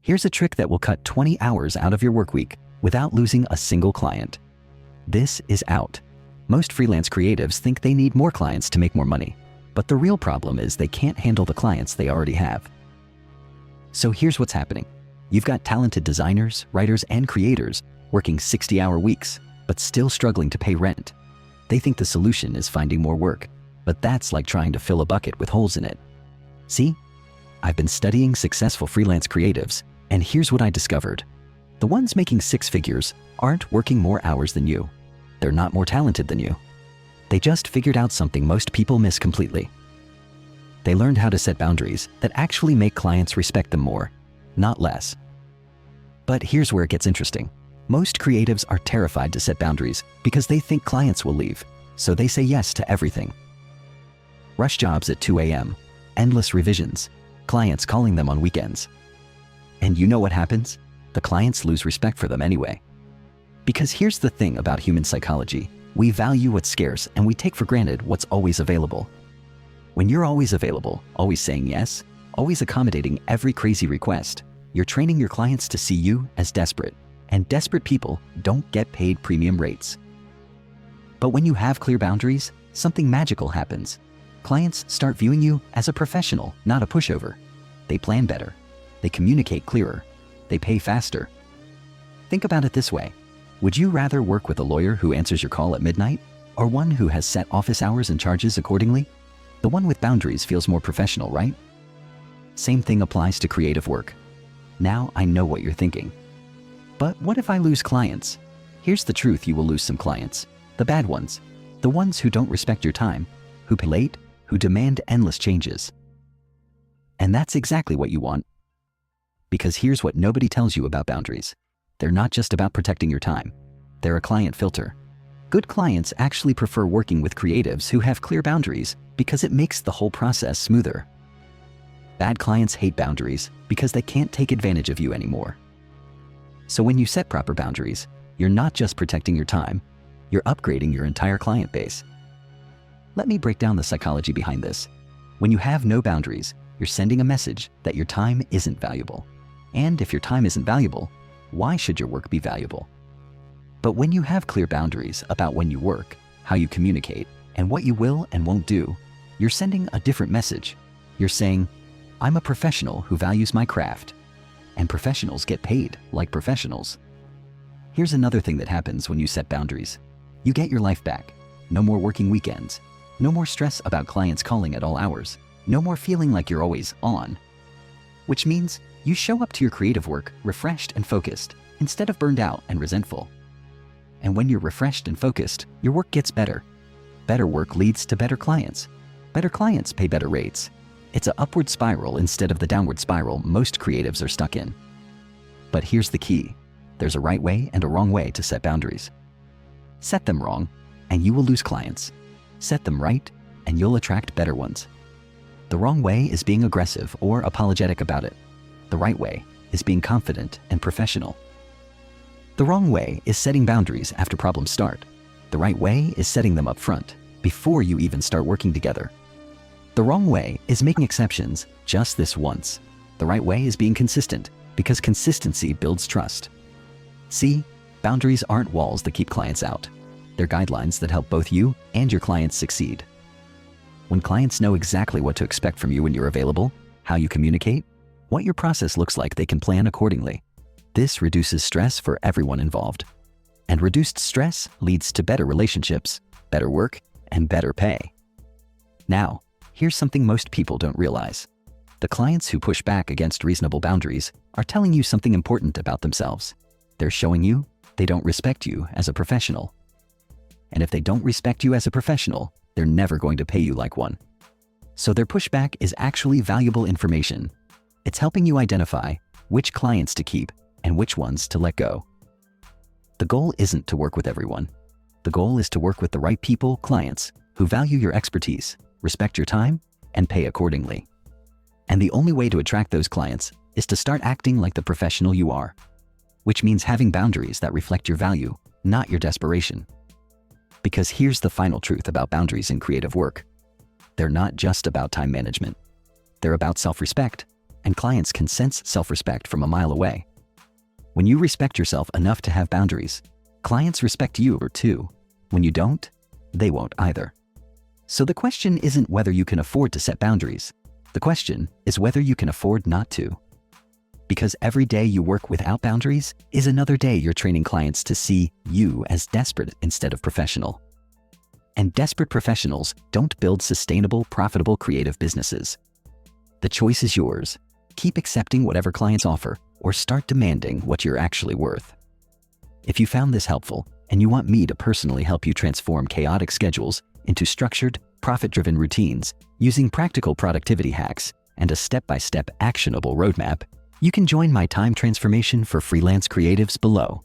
Here's a trick that will cut 20 hours out of your work week without losing a single client. This is out. Most freelance creatives think they need more clients to make more money, but the real problem is they can't handle the clients they already have. So here's what's happening. You've got talented designers, writers, and creators working 60-hour weeks, but still struggling to pay rent. They think the solution is finding more work, but that's like trying to fill a bucket with holes in it. See? I've been studying successful freelance creatives, and here's what I discovered. The ones making six figures aren't working more hours than you. They're not more talented than you. They just figured out something most people miss completely. They learned how to set boundaries that actually make clients respect them more, not less. But here's where it gets interesting. Most creatives are terrified to set boundaries because they think clients will leave, so they say yes to everything. Rush jobs at 2 a.m., endless revisions, clients calling them on weekends. And you know what happens? The clients lose respect for them anyway. Because here's the thing about human psychology. We value what's scarce and we take for granted what's always available. When you're always available, always saying yes, always accommodating every crazy request, you're training your clients to see you as desperate. And desperate people don't get paid premium rates. But when you have clear boundaries, something magical happens. Clients start viewing you as a professional, not a pushover. They plan better. They communicate clearer. They pay faster. Think about it this way. Would you rather work with a lawyer who answers your call at midnight, or one who has set office hours and charges accordingly? The one with boundaries feels more professional, right? Same thing applies to creative work. Now I know what you're thinking. But what if I lose clients? Here's the truth: you will lose some clients. The bad ones. The ones who don't respect your time, who pay late, who demand endless changes. And that's exactly what you want. Because here's what nobody tells you about boundaries. They're not just about protecting your time. They're a client filter. Good clients actually prefer working with creatives who have clear boundaries because it makes the whole process smoother. Bad clients hate boundaries because they can't take advantage of you anymore. So when you set proper boundaries, you're not just protecting your time, you're upgrading your entire client base. Let me break down the psychology behind this. When you have no boundaries, you're sending a message that your time isn't valuable. And if your time isn't valuable, why should your work be valuable? But when you have clear boundaries about when you work, how you communicate, and what you will and won't do, you're sending a different message. You're saying, I'm a professional who values my craft. And professionals get paid like professionals. Here's another thing that happens when you set boundaries. You get your life back. No more working weekends. No more stress about clients calling at all hours. No more feeling like you're always on. Which means you show up to your creative work refreshed and focused, instead of burned out and resentful. And when you're refreshed and focused, your work gets better. Better work leads to better clients. Better clients pay better rates. It's an upward spiral instead of the downward spiral most creatives are stuck in. But here's the key. There's a right way and a wrong way to set boundaries. Set them wrong, and you will lose clients. Set them right, and you'll attract better ones. The wrong way is being aggressive or apologetic about it. The right way is being confident and professional. The wrong way is setting boundaries after problems start. The right way is setting them up front, before you even start working together. The wrong way is making exceptions just this once. The right way is being consistent, because consistency builds trust. See, boundaries aren't walls that keep clients out. They're guidelines that help both you and your clients succeed. When clients know exactly what to expect from you when you're available, how you communicate, what your process looks like, they can plan accordingly. This reduces stress for everyone involved. And reduced stress leads to better relationships, better work, and better pay. Now, here's something most people don't realize. The clients who push back against reasonable boundaries are telling you something important about themselves. They're showing you they don't respect you as a professional. And if they don't respect you as a professional, they're never going to pay you like one. So their pushback is actually valuable information. It's helping you identify which clients to keep and which ones to let go. The goal isn't to work with everyone. The goal is to work with the right people, clients, who value your expertise, respect your time, and pay accordingly. And the only way to attract those clients is to start acting like the professional you are, which means having boundaries that reflect your value, not your desperation. Because here's the final truth about boundaries in creative work. They're not just about time management. They're about self-respect. and clients can sense self-respect from a mile away. When you respect yourself enough to have boundaries, clients respect you too. When you don't, they won't either. So the question isn't whether you can afford to set boundaries. The question is whether you can afford not to. Because every day you work without boundaries is another day you're training clients to see you as desperate instead of professional. And desperate professionals don't build sustainable, profitable, creative businesses. The choice is yours. Keep accepting whatever clients offer or start demanding what you're actually worth. If you found this helpful and you want me to personally help you transform chaotic schedules into structured, profit-driven routines using practical productivity hacks and a step-by-step actionable roadmap, you can join my Time Transformation for Freelance Creatives below.